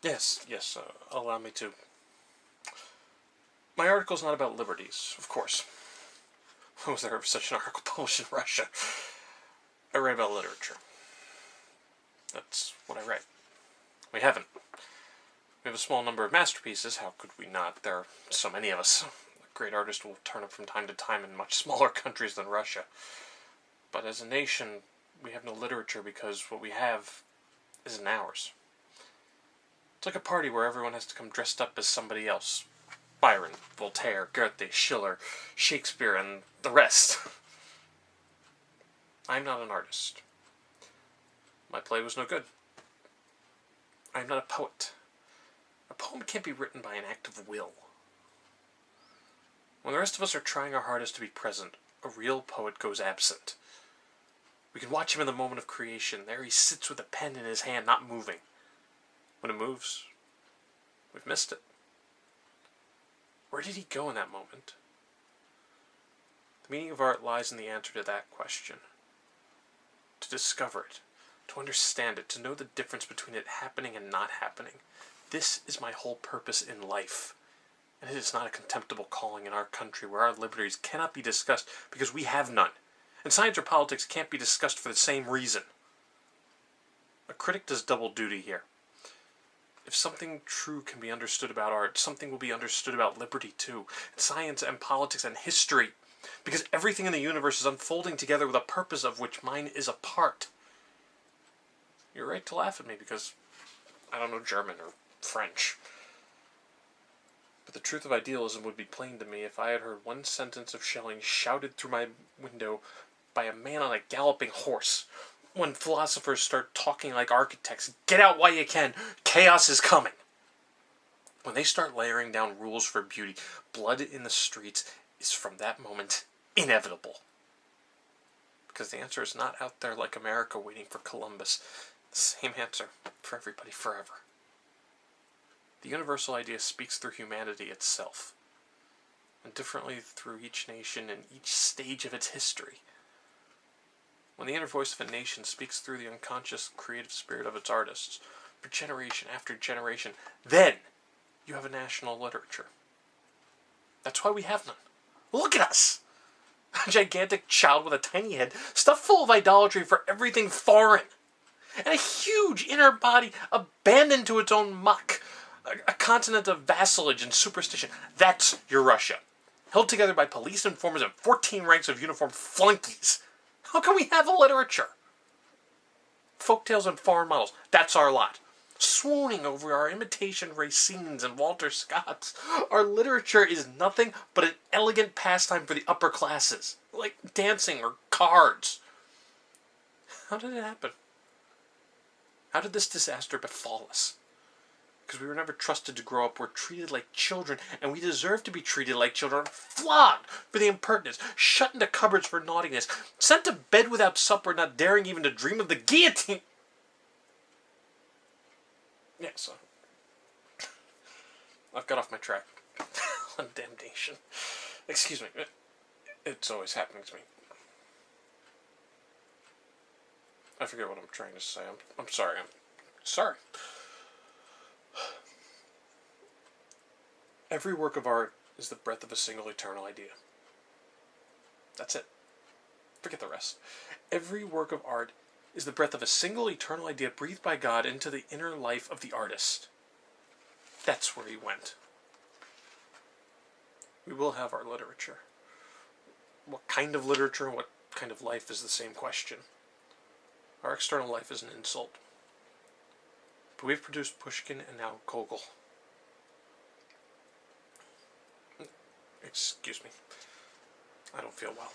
Yes, allow me to. My article's not about liberties, of course. Was there ever such an article published in Russia? I write about literature. That's what I write. We haven't. We have a small number of masterpieces, how could we not? There are so many of us. A great artist will turn up from time to time in much smaller countries than Russia. But as a nation, we have no literature because what we have isn't ours. It's like a party where everyone has to come dressed up as somebody else. Byron, Voltaire, Goethe, Schiller, Shakespeare, and the rest. I'm not an artist. My play was no good. I'm not a poet. A poem can't be written by an act of will. When the rest of us are trying our hardest to be present, a real poet goes absent. We can watch him in the moment of creation. There he sits with a pen in his hand, not moving. When it moves, we've missed it. Where did he go in that moment? The meaning of art lies in the answer to that question. To discover it, to understand it, to know the difference between it happening and not happening. This is my whole purpose in life. And it is not a contemptible calling in our country where our liberties cannot be discussed because we have none. And science or politics can't be discussed for the same reason. A critic does double duty here. If something true can be understood about art, something will be understood about liberty too, science and politics and history, because everything in the universe is unfolding together with a purpose of which mine is a part. You're right to laugh at me because I don't know German or French. But the truth of idealism would be plain to me if I had heard one sentence of shelling shouted through my window by a man on a galloping horse. When philosophers start talking like architects, get out while you can, chaos is coming. When they start layering down rules for beauty, blood in the streets is from that moment inevitable. Because the answer is not out there like America waiting for Columbus. The same answer for everybody forever. The universal idea speaks through humanity itself, and differently through each nation and each stage of its history. When the inner voice of a nation speaks through the unconscious creative spirit of its artists, for generation after generation, then you have a national literature. That's why we have none. Look at us! A gigantic child with a tiny head, stuffed full of idolatry for everything foreign. And a huge inner body abandoned to its own muck. A continent of vassalage and superstition. That's your Russia. Held together by police informers and 14 ranks of uniformed flunkies. How can we have a literature? Folktales and foreign models. That's our lot. Swooning over our imitation Racines and Walter Scotts. Our literature is nothing but an elegant pastime for the upper classes. Like dancing or cards. How did it happen? How did this disaster befall us? Because we were never trusted to grow up. We're treated like children, and we deserve to be treated like children. Flogged for the impertinence, shut into cupboards for naughtiness, sent to bed without supper, not daring even to dream of the guillotine. Yes, I've got off my track. On damnation. Excuse me. It's always happening to me. I forget what I'm trying to say. I'm sorry. I'm sorry. Every work of art is the breath of a single eternal idea. That's it. Forget the rest. Every work of art is the breath of a single eternal idea breathed by God into the inner life of the artist. That's where he went. We will have our literature. What kind of literature and what kind of life is the same question. Our external life is an insult. But we've produced Pushkin and now Gogol. Excuse me. I don't feel well.